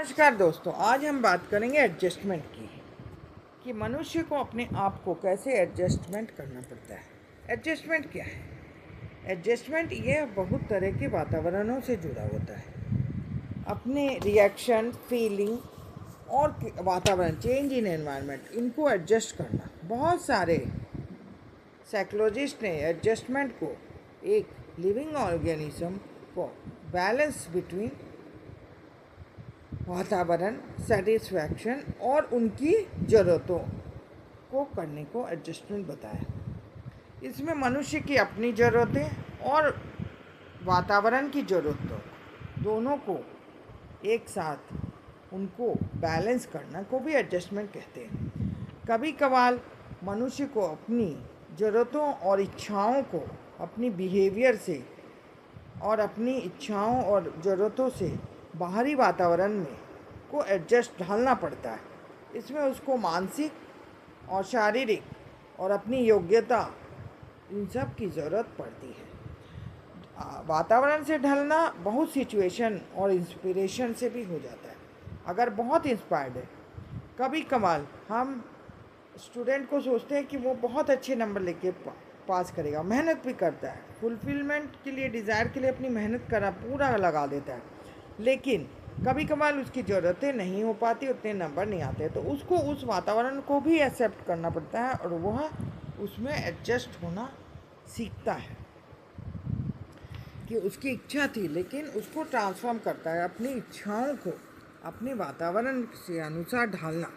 नमस्कार दोस्तों, आज हम बात करेंगे एडजस्टमेंट की कि मनुष्य को अपने आप को कैसे एडजस्टमेंट करना पड़ता है। एडजस्टमेंट क्या है? एडजस्टमेंट ये बहुत तरह के वातावरणों से जुड़ा होता है। अपने रिएक्शन, फीलिंग और वातावरण, चेंज इन एनवायरनमेंट, इनको एडजस्ट करना। बहुत सारे साइकोलॉजिस्ट ने एडजस्टमेंट को एक लिविंग ऑर्गेनिज्म को बैलेंस बिटवीन वातावरण, सेटिस्फैक्शन और उनकी ज़रूरतों को करने को एडजस्टमेंट बताया। इसमें मनुष्य की अपनी ज़रूरतें और वातावरण की ज़रूरतों दोनों को एक साथ उनको बैलेंस करना को भी एडजस्टमेंट कहते हैं। कभी कभार मनुष्य को अपनी ज़रूरतों और इच्छाओं को अपनी बिहेवियर से और अपनी इच्छाओं और ज़रूरतों से बाहरी वातावरण में को एडजस्ट ढालना पड़ता है। इसमें उसको मानसिक और शारीरिक और अपनी योग्यता, इन सब की ज़रूरत पड़ती है। वातावरण से ढलना बहुत सिचुएशन और इंस्पिरेशन से भी हो जाता है। अगर बहुत इंस्पायर्ड है, कभी कभार हम स्टूडेंट को सोचते हैं कि वो बहुत अच्छे नंबर लेके पास करेगा, मेहनत भी करता है, फुलफिलमेंट के लिए, डिज़ायर के लिए अपनी मेहनत पूरा लगा देता है, लेकिन कभी कभार उसकी ज़रूरतें नहीं हो पाती, उतने नंबर नहीं आते, तो उसको उस वातावरण को भी एक्सेप्ट करना पड़ता है और वह उसमें एडजस्ट होना सीखता है कि उसकी इच्छा थी लेकिन उसको ट्रांसफॉर्म करता है, अपनी इच्छाओं को अपने वातावरण से अनुसार ढालना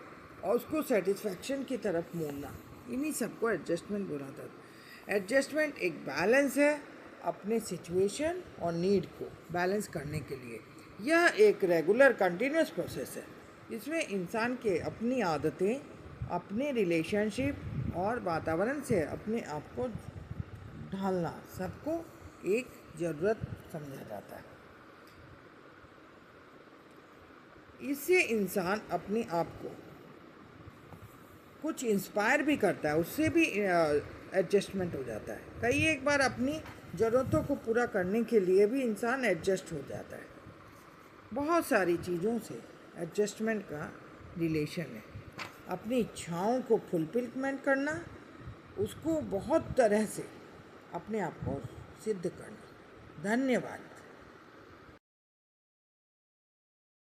और उसको सेटिस्फैक्शन की तरफ मोड़ना, इन्हीं सबको एडजस्टमेंट बुलाता है। एडजस्टमेंट एक बैलेंस है अपने सिचुएशन और नीड को बैलेंस करने के लिए। यह एक रेगुलर कंटिन्यूस प्रोसेस है। इसमें इंसान के अपनी आदतें, अपने रिलेशनशिप और वातावरण से अपने आप को ढालना सबको एक ज़रूरत समझा जाता है। इससे इंसान अपने आप को कुछ इंस्पायर भी करता है, उससे भी एडजस्टमेंट हो जाता है। कई एक बार अपनी ज़रूरतों को पूरा करने के लिए भी इंसान एडजस्ट हो जाता है। बहुत सारी चीज़ों से एडजस्टमेंट का रिलेशन है। अपनी इच्छाओं को फुलफिलमेंट करना, उसको बहुत तरह से अपने आप को सिद्ध करना। धन्यवाद।